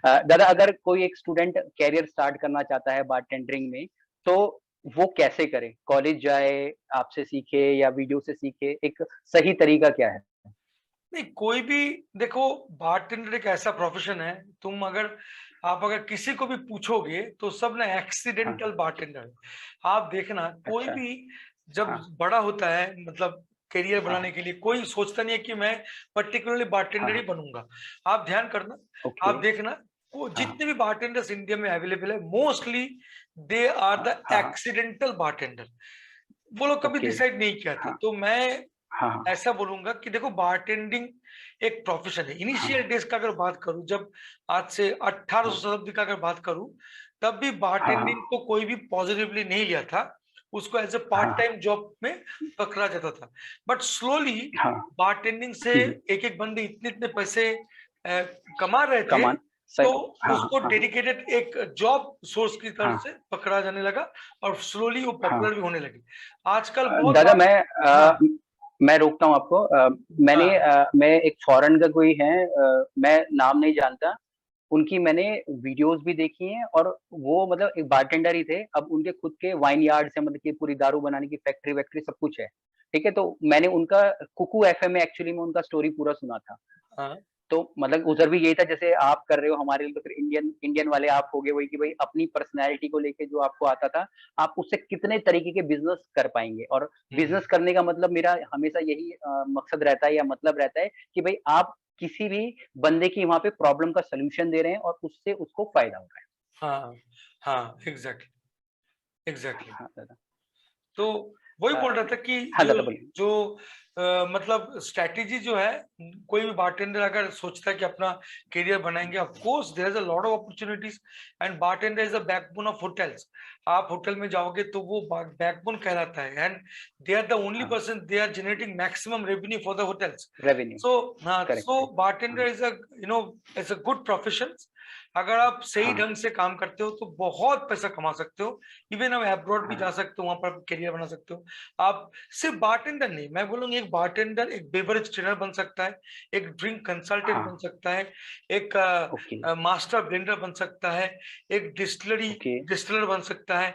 दादा अगर कोई एक स्टूडेंट करियर स्टार्ट करना चाहता है बारटेंडरिंग में, तो वो कैसे करे? कॉलेज जाए, आपसे सीखे या वीडियो से सीखे? एक सही तरीका क्या है? नहीं, कोई भी देखो, बारटेंडर एक ऐसा प्रोफ़ेशन है, आप अगर किसी को भी पूछोगे तो सब ना हाँ, एक्सीडेंटल बारटेंडर है। आप देखना कोई अच्छा, भी जब हाँ, बड़ा होता है, मतलब करियर हाँ, बनाने के लिए कोई सोचता नहीं है कि मैं पर्टिकुलरली बारटेंडर ही हाँ, बनूँगा। आप ध्यान करना, ओके, आप देखना, वो हाँ, जितने भी बारटेंडर्स इंडिया में अवेलेबल है, मोस्टली दे आर हाँ, द हाँ, हाँ, एक्सीडेंटल बारटेंडर। वो लोग कभी ओके, डिसाइड नहीं किया था। हाँ, तो मैं हाँ, हाँ, ऐसा बोलूँगा कि देखो, बारटेंडिंग एक प्रोफ़ेशन है। हाँ, इनिशियल डेज़ का अगर बात करूँ, जब आज से 1800 हाँ, शताब्दी का अगर बात करूँ, तब भी हाँ, बारटेंडिंग हाँ, को कोई भी पॉज़िटिवली नहीं लिया था। उसको एज़ अ पार्ट हाँ, टाइम जॉब में पकड़ा जाता था। बट स्लोली हाँ, बारटेंडिंग से हुँ, एक-एक बंदे इतने-इतने पैसे कमा रहे थे, कमान तो सही हाँ, हाँ, उसको हाँ, डेडिकेटेड एक जॉब सोर्स की तरह हाँ, से पकड़ा जाने लगा और स्लोली वो हाँ। पॉपुलर भी होने लगी। आजकल बहुत दादा बार। अ, हाँ, मैं रोकता हूँ आपको। हाँ। मैं एक फॉरेन का कोई है, मैं नाम नहीं जानता, उनकी मैंने वीडियोज़ भी देखी हैं और वो मतलब एक बारटेंडर ही थे। अब उनके खुद के वाइन यार्ड्स हैं, मतलब कि पूरी दारू बनाने की फैक्ट्री-वैक्ट्री सब कुछ है। ठीक है? तो मैंने उनका कुकू एफएम में एक्चुअली में उनका स्टोरी पूरा सुना था। हाँ। तो मतलब उधर भी यही था जैसे आप कर रहे हो हमारे लिए, तो फिर इंडियन इंडियन वाले आप हो गए वही कि भाई अपनी पर्सनैलिटी को लेके जो आपको आता था, आप उससे कितने तरीके के बिज़नेस कर पाएँगे। और हुँ, बिज़नेस करने का मतलब मेरा हमेशा यही मकसद रहता है या मतलब रहता है कि भाई आप किसी भी बंदे की वहाँ पे प्रॉब्लम का सॉल्यूशन दे रहे हैं और उससे उसको फ़ायदा हो रहा है। हाँ, हाँ, एग्ज़ैक्टली, एग्ज़ैक्टली। हाँ, दादा। तो वही अ, बोल रहा था कि हाँ, जो दादा बोलिए। जो मतलब स्ट्रैटेजी जो है, कोई भी बारटेंडर अगर सोचता है कि अपना करियर बनाएँगे, of course there is a lot of opportunities and bartender is the backbone of hotels. आप होटल में जाओगे तो वो बैकबोन कहलाता है, and they are the only हाँ, person they are generating maximum revenue for the hotels. Revenue so हाँ, correct, so correct. हाँ, bartender is a is a good profession. अगर आप सही हाँ, ढंग से काम करते हो तो बहुत पैसा कमा सकते हो। इवन आप अब्रॉड भी हाँ, जा सकते हो, वहाँ पर करियर बना सकते हो। आप सिर्फ बारटेंडर नहीं, मैं बोलूँगा एक बारटेंडर एक बेवरेज ट्रेनर बन सकता है, एक ड्रिंक कंसल्टेंट हाँ, बन सकता है, एक ओके, मास्टर ब्लेंडर बन सकता है, एक ओके। डिस्टिलर बन सकता है।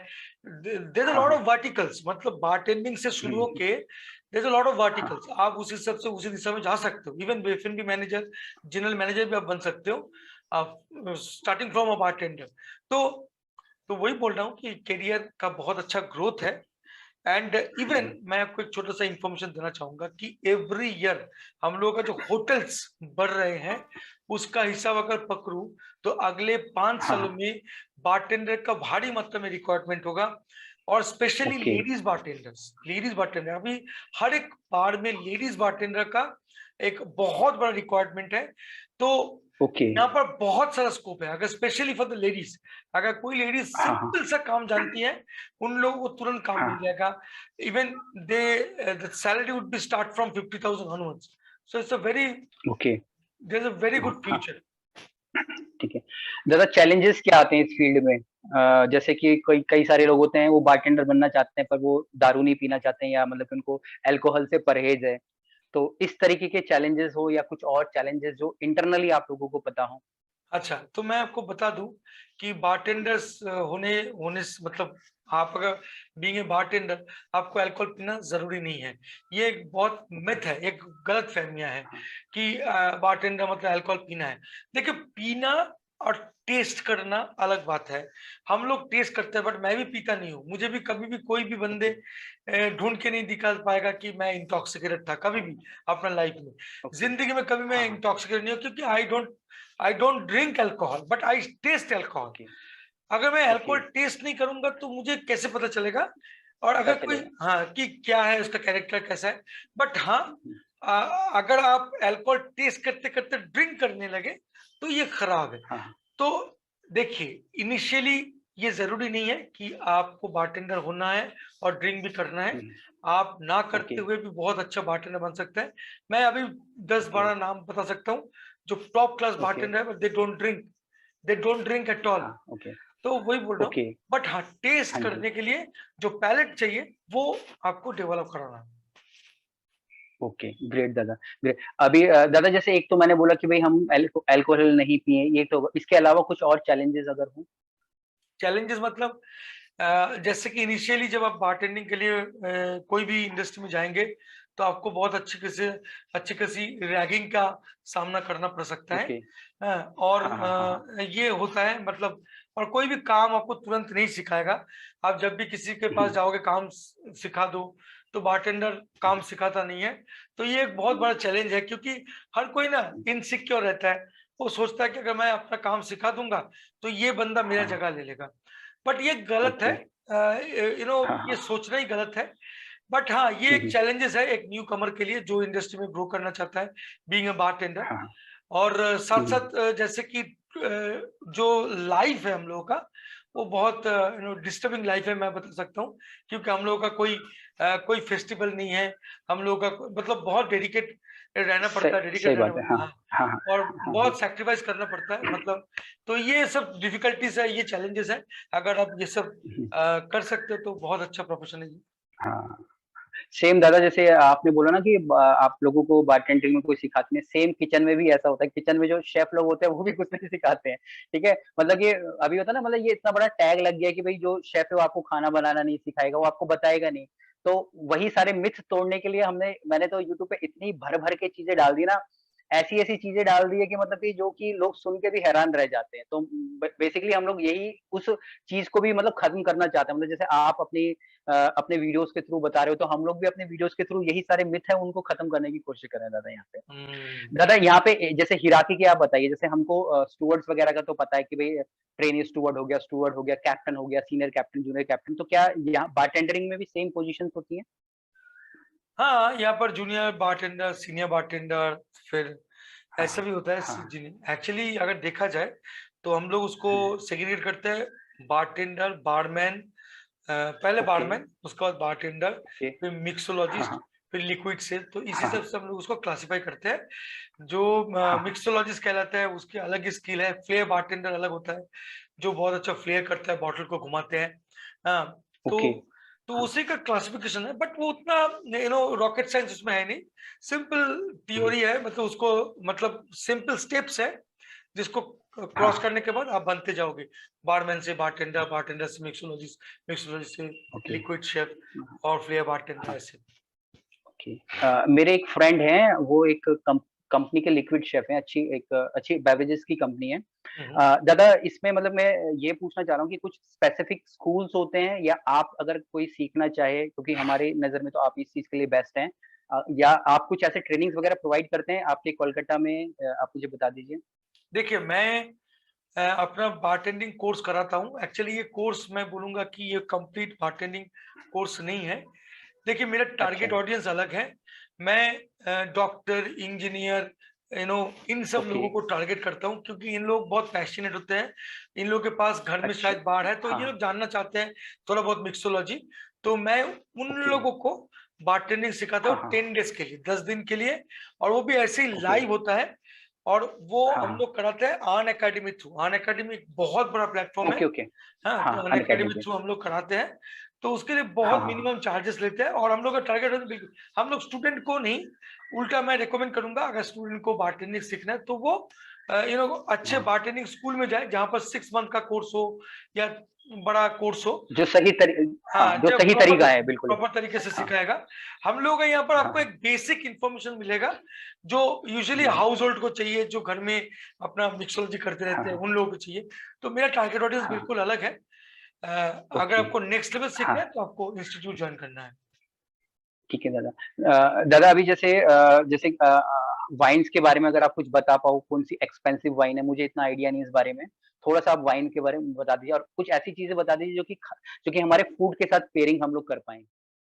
देयर इज़ अ हाँ, लॉट हाँ। ऑफ वर्टिकल्स, मतलब बारटेंडिंग से हुँ, शुरू हुँ। होके there is a lot of हाँ, वर्टिकल्स। आप उसी सब से उसी दिशा में जा सकते हो। इवन एफ&बी मैनेजर, जनरल मैनेजर भी आप बन सकते हो, स्टार्टिंग फ्रॉम अ बारटेंडर। तो तो वही बोल रहा हूँ कि करियर का बहुत अच्छा ग्रोथ है। एंड हाँ इवन जी। मैं आपको एक छोटा सा इंफॉर्मेशन देना चाहूंगा कि एवरी ईयर हम लोगों का जो होटल्स बढ़ रहे हैं, उसका हिसाब अगर पकड़ूं तो अगले 5 सालों हाँ, में बारटेंडर का भारी मात्रा में रिक्वायरमेंट होगा, और स्पेशली ओके। लेडीज बारटेंडर अभी हर एक बार में लेडीज बारटेंडर का एक बहुत बड़ा रिक्वायरमेंट है। तो ओके। यहाँ पर बहुत सारा स्कोप है, अगर स्पेशली फॉर द लेडीज। अगर कोई लेडीज हाँ, हाँ। सिंपल सा काम जानती है, उन लोगों को तुरंत काम हाँ, मिल जाएगा। Even they the salary would be start from 50,000 onwards। So it's a very okay. There is a very हाँ, गुड हाँ, फ्यूचर। ठीक है। ज़्यादा चैलेंजेस क्या आते हैं इस फ़ील्ड में? जैसे कि कई कई सारे लोग होते हैं, वो बारटेंडर बनना चाहते हैं, पर वो दारू नहीं पीना चाहते हैं या मतलब कि उनको अल्कोहल से परहेज़ है। तो इस तरीके के चैलेंजेस हो या कुछ और चैलेंजेस जो इंटरनली आप लोगों को पता हो? अच्छा, तो मैं आपको बता दूं कि बारटेंडर्स होने होने से मतलब, आप अगर बीइंग ए बारटेंडर आपको अल्कोहल पीना जरूरी नहीं है। ये एक बहुत ओके। मिथ है, एक गलत फहमियां है हाँ, कि बारटेंडर मतलब अल्कोहल पीना है। देखिए, पीना और टेस्ट करना अलग बात है। हम लोग टेस्ट करते हैं, बट मैं भी पीता नहीं हूँ। मुझे भी कभी भी कोई भी बंदे ओके, ढूंढ के नहीं दिखा पाएगा कि मैं इंटॉक्सिकेटेड था कभी भी अपना लाइफ में। ओके। जिंदगी में कभी मैं हाँ, हाँ, इंटॉक्सिकेटेड नहीं हूँ, क्योंकि I don't drink alcohol but I taste alcohol. Okay, अगर मैं ओके। अल्कोहल टेस्ट नहीं करूंगा तो मुझे कैसे पता चलेगा? और पता अगर कोई, चलेगा। हाँ, कि क्या है उसका कैरेक्टर कैसा है। बट हाँ, हुँ, हुँ। अगर आप अल्कोहल टेस्ट करते करते ड्रिंक करने लगे तो ये खराब है। हाँ, हाँ। तो देखिए, इनिशियली ये जरूरी नहीं है कि आपको बारटेंडर होना है और ड्रिंक भी करना है। हुँ, आप ना ओके, करते हुए भी बहुत अच्छा बारटेंडर बन सकते हैं। मैं अभी दस ओके, बारह नाम बता सकता हूँ जो टॉप क्लास ओके। बारटेंडर है, but they don't drink at all. हाँ, ओके, तो वही बोल रहा हूँ। ओके। बट हाँ, टेस्ट हाँ जी। करने के लिए जो पैलेट चाहिए वो आपको डेवलप कराना है। ओके, ग्रेट दादा, ग्रेट। अभी दादा जैसे एक तो मैंने बोला कि भई हम अल्कोहल नहीं पिएँ, ये तो इसके अलावा कुछ और चैलेंजेज़ अगर हों? चैलेंजेस मतलब जैसे कि इनिशियली जब आप बारटेंडिंग के लिए कोई भी इंडस्ट्री में जाएँगे, तो आपको बहुत अच्छी खासी रैगिंग का सामना करना पड़ सकता है। ओके। और हाँ, हाँ, हाँ, हाँ। ये होता है मतलब और कोई भी काम आपको तुरंत नहीं सिखाएगा। आप जब भी किसी के हुँ, पास जाओगे काम सिखा दो, तो बारटेंडर हुँ, काम सिखाता नहीं है। तो ये एक बहुत बड़ा चैलेंज है क्योंकि हर कोई ना हुँ, इनसिक्योर रहता है। वो सोचता है कि अगर मैं अपना काम सिखा दूँगा, तो ये बंदा मेरा हाँ, जगह ले लेगा। बट ये गलत है। ओके। यू नो हाँ, ये हाँ। सोचना ही गलत है। बट हाँ, ये हुँ, एक हुँ। चैलेंजेस है एक न्यू कमर के लिए जो इंडस्ट्री में ग्रो करना चाहता है, बीइंग अ बारटेंडर। हाँ, हाँ। और हुँ, हुँ। साथ-साथ जैसे कि जो लाइफ है हम लोगों का, वो बहुत यू नो डिस्टर्बिंग लाइफ है मैं बता सकता हूँ। क्योंकि हम लोगों का कोई फेस्टिवल नहीं है। हम लोगों का मतलब बहुत सही डेडिकेट रहना बात है। हाँ, पड़ता है। हाँ, हाँ, हाँ, और हाँ, हाँ। बहुत सैक्रिफाइस करना पड़ता है मतलब तो ये सब डिफिकल्टीज़ है, ये चैलेंजेस हैं। अगर आप ये सब हुँ, कर सकते हो तो बहुत अच्छा प्रोफेशन है ये। हाँ। सेम दादा जैसे आपने बोला ना कि आप लोगों को बारटेंडरिंग में कोई सिखाते नहीं, सेम किचन में भी ऐसा होता है, किचन में जो शेफ लोग होते हैं वो भी कुछ नहीं सिखाते हैं, ठीक है? मतलब ये अभी होता है ना मतलब ये इतना बड़ा टैग लग गया है कि भई जो शेफ है वो आपको खाना बनाना नहीं सिखाएगा, वो आपको बताएगा नहीं। तो वही सारे मिथ्स तोड़ने के लिए मैंने तो यूट्यूब पे इतनी भर-भर के चीज़ें डाल दी ना, ऐसी-ऐसी चीज़ें डाल दी है कि मतलब कि जो कि लोग सुन के भी हैरान रह जाते हैं। तो बेसिकली हम लोग यही उस चीज़ को भी मतलब खत्म करना चाहते हैं। मतलब जैसे आप अपने वीडियोज़ के थ्रू बता रहे हो, तो हम लोग भी अपने वीडियोज़ के थ्रू यही सारे मिथ हैं, उनको खत्म करने की कोशिश कर रहे हैं दादा यहाँ पे। हुँ। दादा यहाँ पे जैसे हिराकी की आप बताइए, जैसे हमको स्टूवर्ड्स वगैरह का तो पता है कि भई ट्रेनी स्टूवर्ड हो गया, कैप्टन हो गया, सीनियर कैप्टन, जूनियर कैप्टन, तो क्या यहाँ बारटेंडरिंग में भी सेम पोज़ीशंस होती हैं? हाँ, यहाँ पर जूनियर बारटेंडर, सीनियर बारटेंडर फिर हाँ, ऐसा हाँ। भी होता है हाँ, हाँ। एक्चुअली अगर देखा जाए तो हम लोग उसको हुँ, सेग्रीगेट करते हैं बारटेंडर, बारमैन पहले ओके, बारमैन उसके बाद बारटेंडर, ओके। फिर हाँ, मिक्सोलॉजिस्ट, हाँ। फिर लिक्विड सेल तो इस हाँ, हिसाब हाँ। से हम लोग उसको क्लासिफाई करते हैं। जो हाँ, हाँ। मिक्सोलॉजिस्ट कहलाता है उसकी अलग स्किल है, फ्लेयर बारटेंडर अलग होता है, जो बहुत अच्छा फ्लेयर करता है, बॉटल को घुमाते हैं। हाँ, ओके। तो हाँ। उसी का क्लासिफिकेशन है बट वो उतना यू नो रॉकेट साइंस उसमें है नहीं। सिंपल हुँ, थ्योरी है मतलब उसको मतलब सिंपल स्टेप्स है जिसको हाँ, क्रॉस करने के बाद आप बनते जाओगे। बारमैन से बारटेंडर, बारटेंडर से मिक्सोलॉजिस्ट, मिक्सोलॉजिस्ट से ओके। लिक्विड शेफ हाँ, और फ्लेयर बारटेंडर हाँ। ऐसे। ओके। मेरे एक फ्रेंड हैं, वो एक कंपनी के लिक्विड शेफ हैं, अच्छी बेवरेजेस की कंपनी है। हुँ, हुँ। दादा इसमें मतलब मैं ये पूछना चाह रहा हूँ कि कुछ स्पेसिफिक स्कूल्स होते हैं या आप अगर कोई सीखना चाहे क्योंकि हमारी नज़र में तो आप इस चीज़ के लिए बेस्ट हैं या आप कुछ ऐसे ट्रेनिंग्स वगैरह प्रोवाइड करते हैं आपके कोलकाता में आप मुझे बता दीजिए? देखिए मैं अपना बारटेंडिंग कोर्स कराता हूँ। एक्चुअली ये कोर्स मैं बोलूँगा कि ये कंप्लीट बारटेंडिंग कोर्स नहीं है। देखिए मेरा अच्छा, टारगेट ऑडियंस अलग है। मैं डॉक्टर, इंजीनियर यू नो इन सब ओके, लोगों को टारगेट करता हूँ क्योंकि इन लोग बहुत पैशनेट होते हैं। इन लोगों के पास घर में अच्छा। शायद बाढ़ है तो ये हाँ, लोग जानना चाहते हैं थोड़ा बहुत मिक्सोलॉजी। तो मैं उन ओके। लोगों को बारटेंडिंग सिखाता हाँ, हूँ हाँ, 10 डेज़ के लिए, 10 दिन के लिए और वो भी ऐसे ही ओके। लाइव होता है। और वो हाँ, हम हाँ, लोग कराते हैं अन अकेडमी थ्रू। अन अकेडमी एक बहुत बड़ा प्लेटफ़ॉर्म है। Okay, okay. हाँ, हाँ, तो अन अनअकैडमी अकेडमी पे। थ्रू हम लोग कराते हैं। तो उसके लिए हाँ, बहुत हाँ, हाँ। मिनिमम चार्जेस लेते हैं और हम लोग का टारगेट है बिल्कुल हम लोग स्टूडेंट को नहीं, उल्टा मैं रिकमेंड करूँगा अगर स्टूडेंट को बारटेंडिंग सीखना है तो वो यू नो अच्छे हाँ। बारटेंडिंग स्कूल में जाए जहाँ पर 6 मंथ का कोर्स हो या बड़ा कोर्स हो। जो सही तरी हाँ, हाँ, जो जब सही तरीका है, बिल्कुल। प्रॉपर तरीके से हाँ, सिखाएगा। हम लोगों का यहाँ पर हाँ, आपको एक बेसिक इन्फॉर्मेशन मिलेगा, जो यूजुअली हुँ, हाउस होल्ड को चाहिए, जो घर में अपना मिक्सोलॉजी करते हाँ, रहते हैं, हाँ, उन लोगों को चाहिए। तो मेरा टारगेट ऑडियंस हाँ, बिल्कुल अलग है। अगर ओके, आपको नेक्स्ट लेवल सीखना हाँ, है, तो आपको इंस्टीट्यूट जॉइन करना है। ठीक है दादा। दादा अभी जैसे वाइन्स के बारे में अगर आप कुछ बता पाओ, कौन-सी एक्सपेंसिव वाइन है? मुझे इतना आइडिया नहीं है इस बारे में। थोड़ा-सा आप वाइन के बारे में बता दीजिए और कुछ ऐसी चीज़ें बता दीजिए जो कि हमारे फूड के साथ पेयरिंग हम लोग कर पाएँ।